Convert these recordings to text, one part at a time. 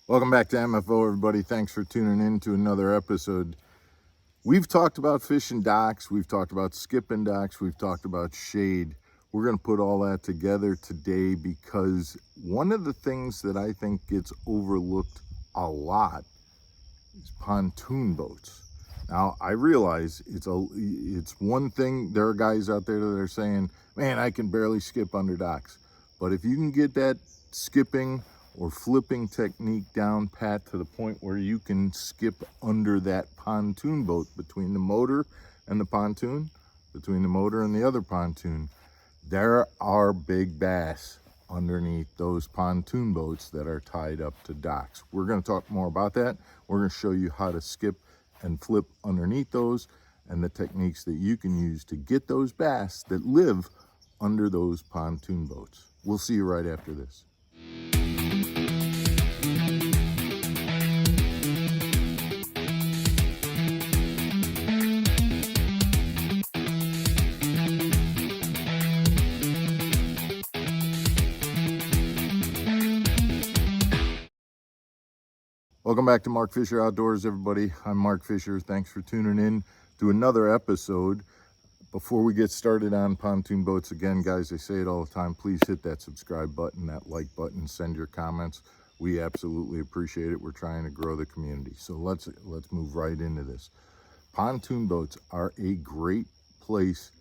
Welcome back to MFO, everybody. Thanks for tuning in to another episode. We've talked about fishing docks, we've talked about skipping docks, we've talked about shade. We're going to put all that together today because one of the things that I think gets overlooked a lot is pontoon boats. Now, I realize it's one thing. There are guys out there that are saying, man, I can barely skip under docks. But if you can get that skipping or flipping technique down pat to the point where you can skip under that pontoon boat between the motor and the pontoon, between the motor and the other pontoon, there are big bass underneath those pontoon boats that are tied up to docks. We're going to talk more about that. We're going to show you how to skip and flip underneath those and the techniques that you can use to get those bass that live under those pontoon boats. We'll see you right after this. Welcome back to Mark Fisher Outdoors, everybody. I'm Mark Fisher. Thanks for tuning in to another episode. Before we get started on pontoon boats, again, guys, I say it all the time, please hit that subscribe button, that like button, send your comments. We absolutely appreciate it. We're trying to grow the community. So let's move right into this. Pontoon boats are a great place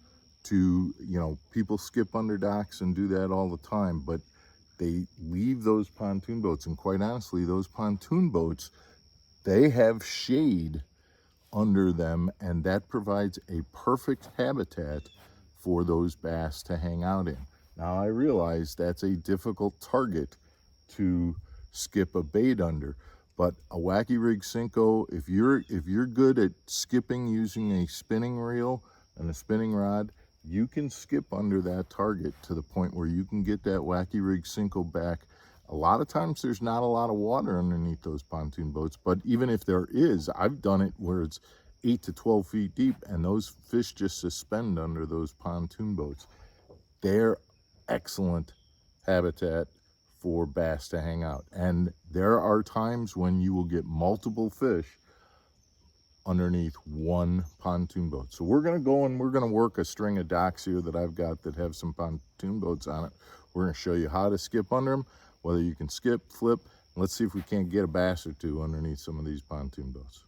to, people skip under docks and do that all the time, but they leave those pontoon boats, and quite honestly, those pontoon boats, they have shade under them, and that provides a perfect habitat for those bass to hang out in. Now, I realize that's a difficult target to skip a bait under, but a Wacky Rig Senko, if you're good at skipping using a spinning reel and a spinning rod, you can skip under that target to the point where you can get that Wacky Rig Senko back. A lot of times there's not a lot of water underneath those pontoon boats, but even if there is, I've done it where it's 8 to 12 feet deep and those fish just suspend under those pontoon boats. They're excellent habitat for bass to hang out. And there are times when you will get multiple fish underneath one pontoon boat. So we're going to go and we're going to work a string of docks here that I've got that have some pontoon boats on it. We're going to show you how to skip under them, whether you can skip, flip. Let's see if we can't get a bass or two underneath some of these pontoon boats.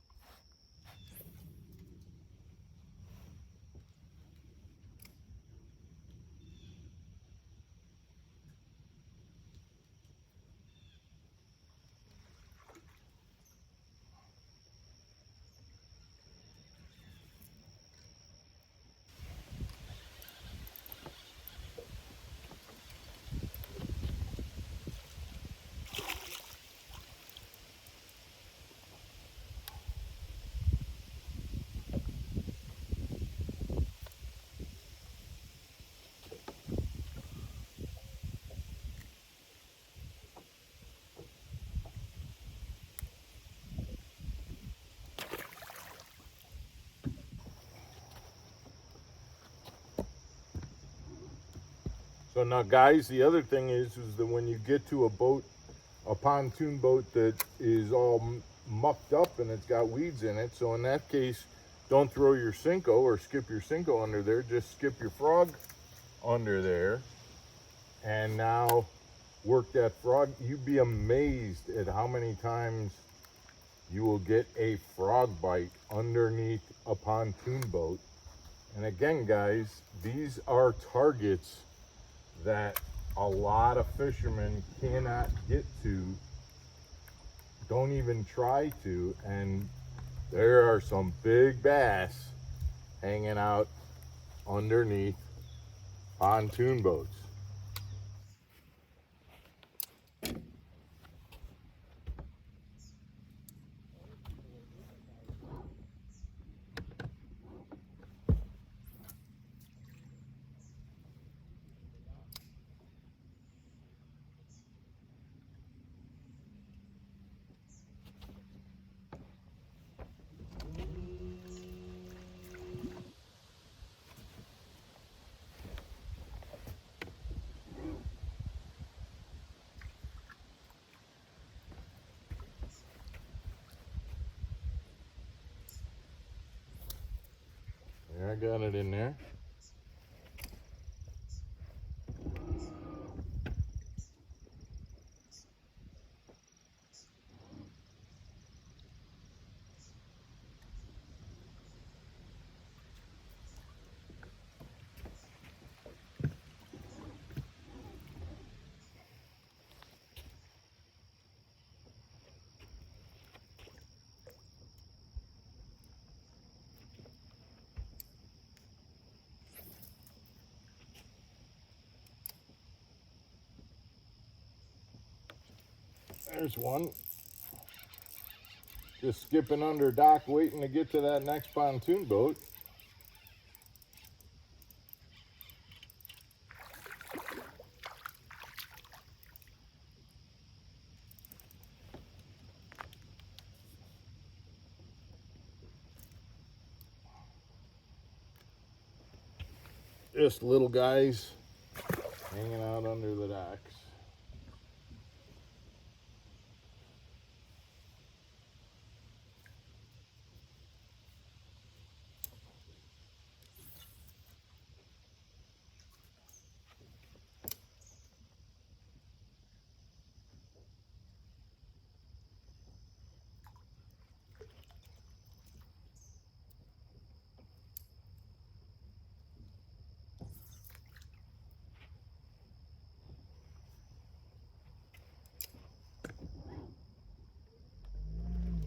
So now, guys, the other thing is that when you get to a pontoon boat that is all mucked up and it's got weeds in it, so in that case, don't throw your Senko or skip your Senko under there. Just skip your frog under there, and now work that frog. You'd be amazed at how many times you will get a frog bite underneath a pontoon boat. And again, guys, these are targets that a lot of fishermen cannot get to, don't even try to, and there are some big bass hanging out underneath pontoon boats. got it in there. There's one. Just skipping under dock, waiting to get to that next pontoon boat. Just little guys hanging out under the docks.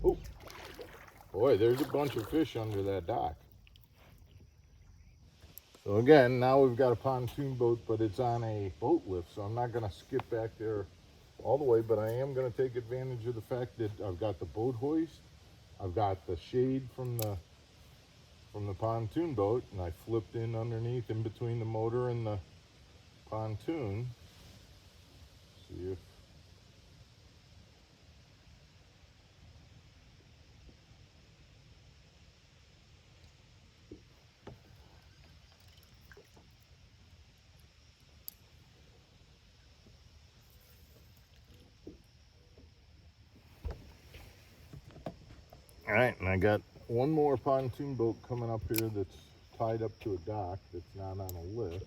Oh, boy, there's a bunch of fish under that dock. So again, now we've got a pontoon boat, but it's on a boat lift, so I'm not going to skip back there all the way, but I am going to take advantage of the fact that I've got the boat hoist, I've got the shade from the pontoon boat, and I flipped in underneath in between the motor and the pontoon. See if all right, and I got one more pontoon boat coming up here that's tied up to a dock that's not on a lift.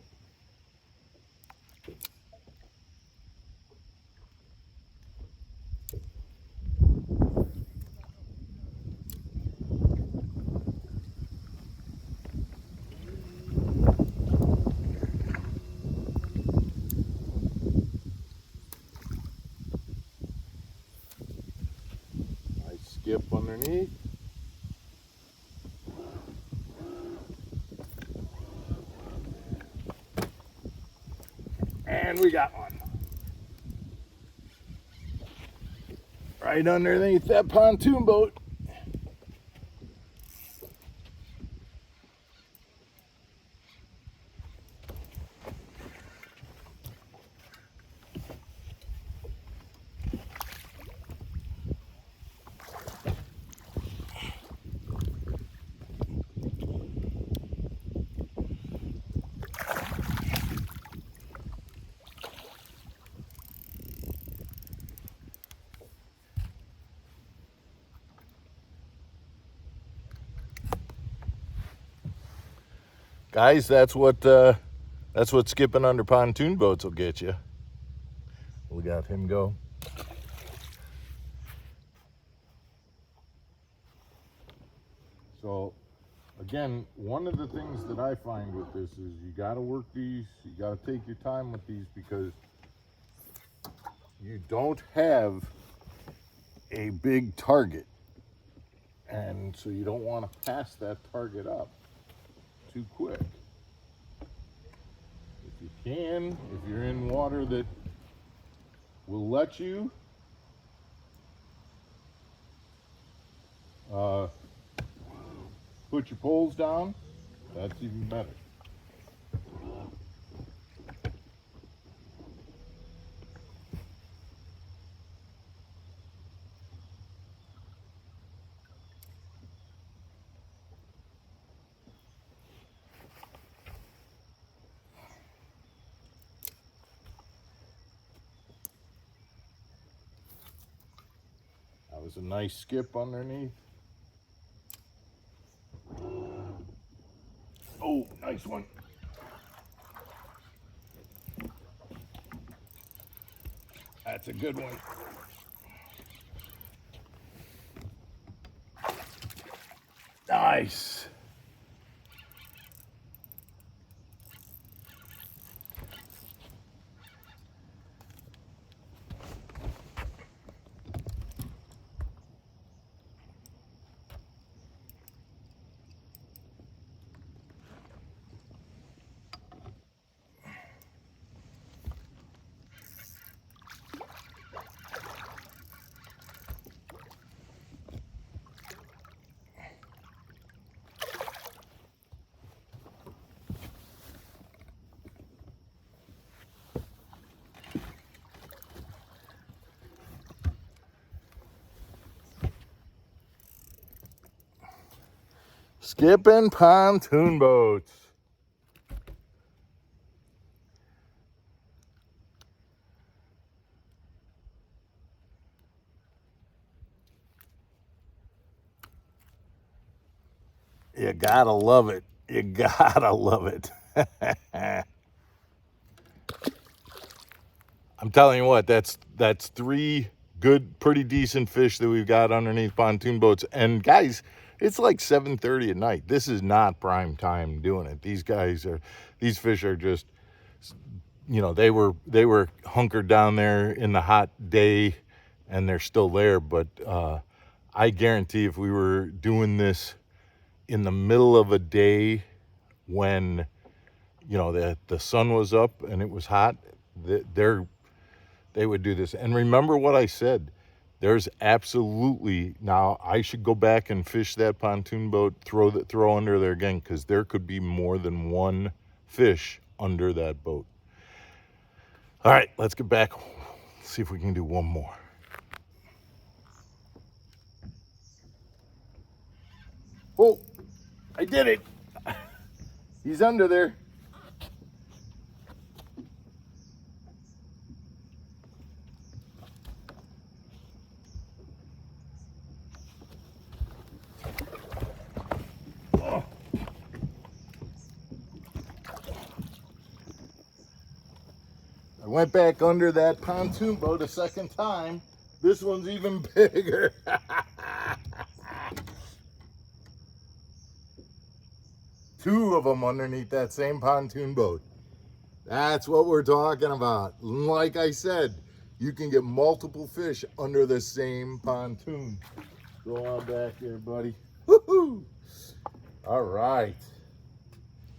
I skip underneath. And we got one. Right underneath that pontoon boat. Guys, that's what skipping under pontoon boats will get you. We got him go. So again, one of the things that I find with this is you got to work these, you got to take your time with these, because you don't have a big target, and so you don't want to pass that target up too quick. If you can, if you're in water that will let you, put your poles down, that's even better. That was a nice skip underneath. Oh, nice one. That's a good one. Nice. Skipping pontoon boats. You gotta love it. You gotta love it. I'm telling you what, that's 3 good, pretty decent fish that we've got underneath pontoon boats. And guys, it's like 7:30 at night. This is not prime time doing it. These fish are just, you know, they were hunkered down there in the hot day, and they're still there. But I guarantee if we were doing this in the middle of a day when, you know, the sun was up and it was hot, they would do this. And remember what I said, there's absolutely, now I should go back and fish that pontoon boat, throw under there again, because there could be more than one fish under that boat. All right, let's get back. See if we can do one more. Oh, I did it. He's under there. Oh. I went back under that pontoon boat a second time. This one's even bigger. Two of them underneath that same pontoon boat. That's what we're talking about. Like I said, you can get multiple fish under the same pontoon. Go on back here, buddy. Woohoo! All right.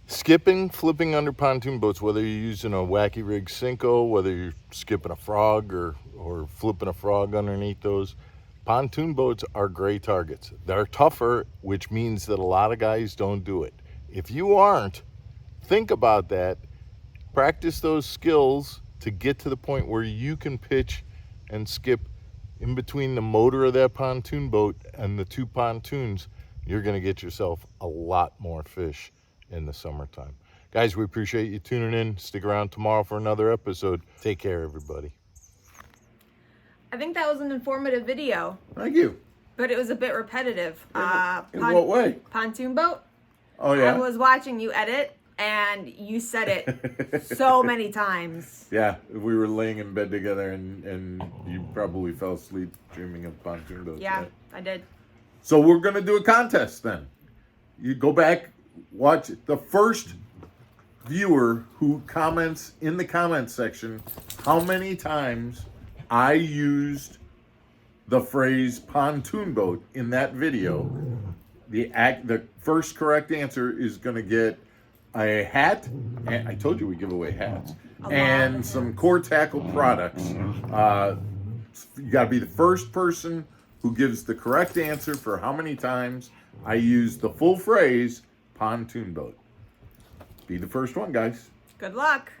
Skipping, flipping under pontoon boats, whether you're using a wacky rig Cinco, whether you're skipping a frog or flipping a frog underneath those, pontoon boats are great targets. They're tougher, which means that a lot of guys don't do it. If you aren't, think about that. Practice those skills to get to the point where you can pitch and skip in between the motor of that pontoon boat and the 2 pontoons. You're going to get yourself a lot more fish in the summertime. Guys, we appreciate you tuning in. Stick around tomorrow for another episode. Take care, everybody. I think that was an informative video. Thank you. But it was a bit repetitive. In what way? Pontoon boat? Oh, yeah? I was watching you edit, and you said it so many times. Yeah, we were laying in bed together, and you probably fell asleep dreaming of pontoon boats. Yeah, right? I did. So we're going to do a contest then. You go back, watch the first viewer who comments in the comments section how many times I used the phrase pontoon boat in that video. The first correct answer is going to get a hat, and I told you we give away hats, and some Core Tackle products. You got to be the first person who gives the correct answer for how many times I use the full phrase pontoon boat. Be the first one, guys. Good luck.